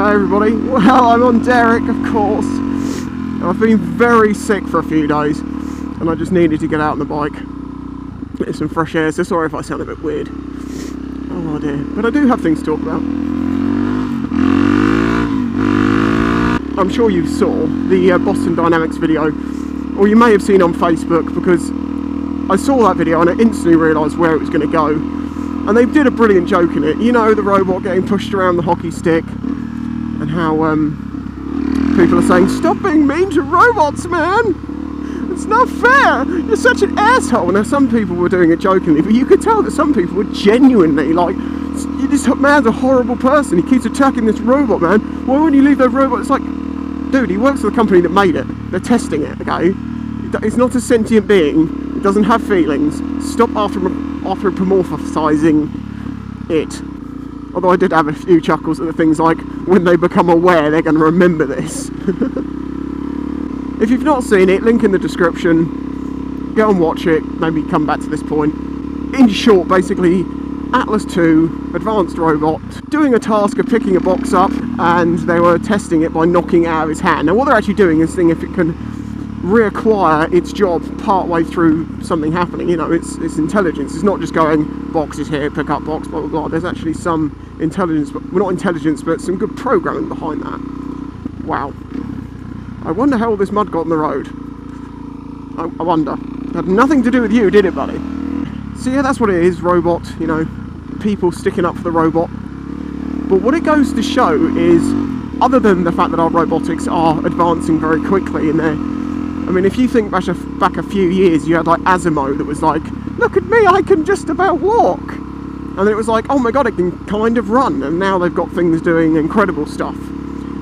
Hey everybody, well I'm on Derek of course. I've been very sick for a few days and I just needed to get out on the bike, get some fresh air, so sorry if I sound a bit weird. Oh dear, but I do have things to talk about. I'm sure you saw the Boston Dynamics video, or you may have seen on Facebook, because I saw that video and I instantly realised where it was going to go. And they did a brilliant joke in it, you know, the robot getting pushed around the hockey stick, and how people are saying, stop being mean to robots, man! It's not fair! You're such an asshole! Now some people were doing it jokingly, but you could tell that some people were genuinely like, this man's a horrible person, he keeps attacking this robot, man. Why wouldn't you leave that robot? It's like, dude, he works for the company that made it. They're testing it, okay? It's not a sentient being. It doesn't have feelings. Stop anthropomorphizing it. Although I did have a few chuckles at the things like, when they become aware, they're going to remember this. If you've not seen it, link in the description. Go and watch it. Maybe come back to this point. In short, basically, Atlas 2, advanced robot, doing a task of picking a box up, and they were testing it by knocking it out of his hand. Now what they're actually doing is seeing if it can reacquire its job partway through something happening. You know, it's intelligence. It's not just going, box is here, pick up box, blah blah blah. There's actually some intelligence, well not intelligence, but some good programming behind that. Wow. I wonder how all this mud got on the road. I wonder. It had nothing to do with you, did it, buddy? So yeah, that's what it is, robot, you know, people sticking up for the robot. But what it goes to show is, other than the fact that our robotics are advancing very quickly, and I mean, if you think back a few years, you had like Asimo that was like, look at me, I can just about walk. And then it was like, oh my god, it can kind of run. And now they've got things doing incredible stuff.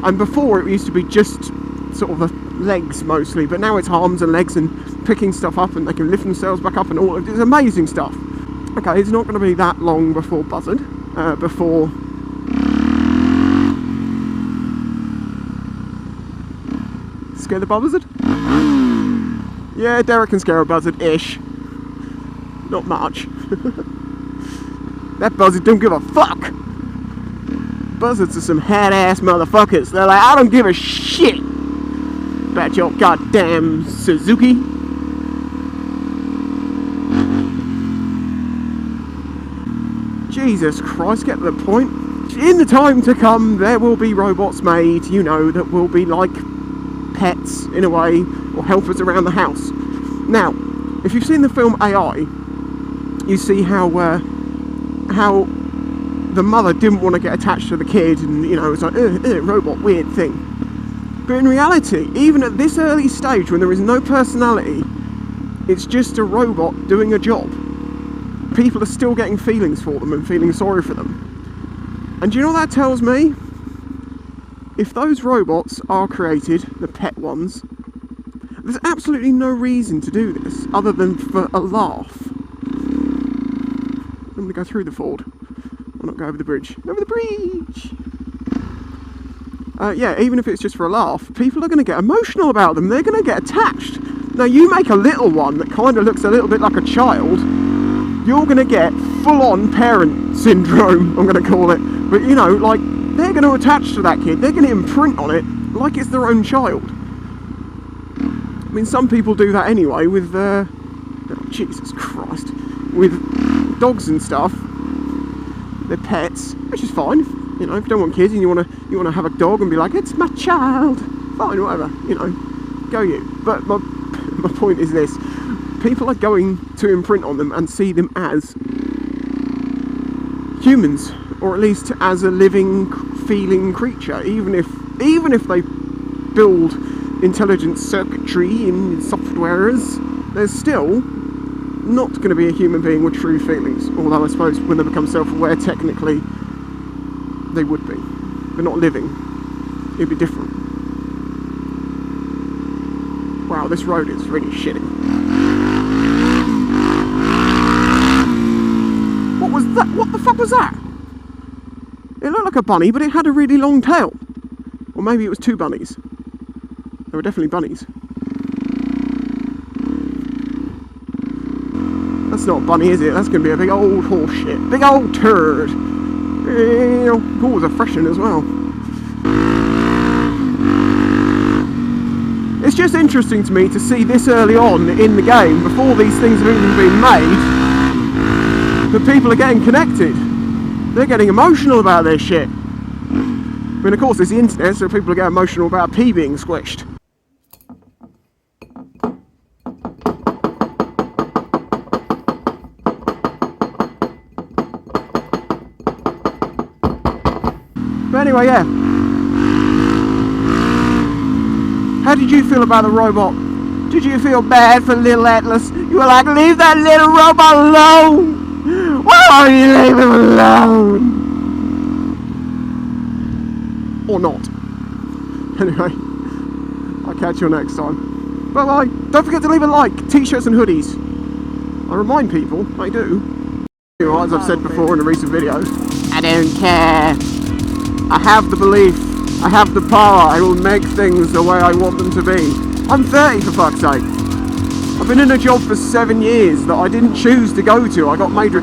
And before it used to be just sort of the legs mostly, but now it's arms and legs and picking stuff up, and they can lift themselves back up and all. It's amazing stuff. Okay, it's not going to be that long before Buzzard, before scare the buzzard? Yeah, Derek can scare a buzzard-ish. Not much. That buzzard don't give a fuck. Buzzards are some head-ass motherfuckers. They're like, I don't give a shit about your goddamn Suzuki. Jesus Christ, get to the point. In the time to come, there will be robots made, you know, that will be like pets, in a way, or helpers around the house. Now, if you've seen the film AI, you see how the mother didn't want to get attached to the kid, and, you know, it's like, robot, weird thing. But in reality, even at this early stage, when there is no personality, it's just a robot doing a job. People are still getting feelings for them and feeling sorry for them. And do you know what that tells me? If those robots are created, the pet ones, there's absolutely no reason to do this other than for a laugh. I'm going to go through the ford. I'll not go over the bridge. Over the bridge! Yeah, even if it's just for a laugh, people are going to get emotional about them. They're going to get attached. Now, you make a little one that kind of looks a little bit like a child, you're going to get full-on parent syndrome, I'm going to call it. But, you know, like, they're going to attach to that kid. They're going to imprint on it like it's their own child. I mean, some people do that anyway with, oh, Jesus Christ, with dogs and stuff. They're pets, which is fine. You know, if you don't want kids and you want to have a dog and be like, it's my child, fine, whatever. You know, go you. But my point is this: people are going to imprint on them and see them as humans, or at least as a living, feeling creature. Even if they build intelligent circuitry and softwares, they're still not going to be a human being with true feelings. Although I suppose when they become self-aware, technically they would be, but not living. It'd be different. Wow, this road is really shitty. What was that? What the fuck was that? It looked like a bunny, but it had a really long tail. Or maybe it was two bunnies. They were definitely bunnies. That's not a bunny, is it? That's going to be a big old horse shit. Big old turd. Oh, it's a fresh one as well. just interesting to me to see this early on in the game, before these things have even been made, that people are getting connected. They're getting emotional about this shit. I mean, of course, there's the internet, so people get emotional about a pea being squished. But anyway, yeah. How did you feel about the robot? Did you feel bad for little Atlas? You were like, leave that little robot alone! Why don't you leave him alone? Or not. Anyway, I'll catch you next time. Bye bye. Don't forget to leave a like. T-shirts and hoodies. I remind people, I do. As I've said before in a recent video, I don't care. I have the belief. I have the power. I will make things the way I want them to be. I'm 30 for fuck's sake. I've been in a job for 7 years that I didn't choose to go to. I got made redundant.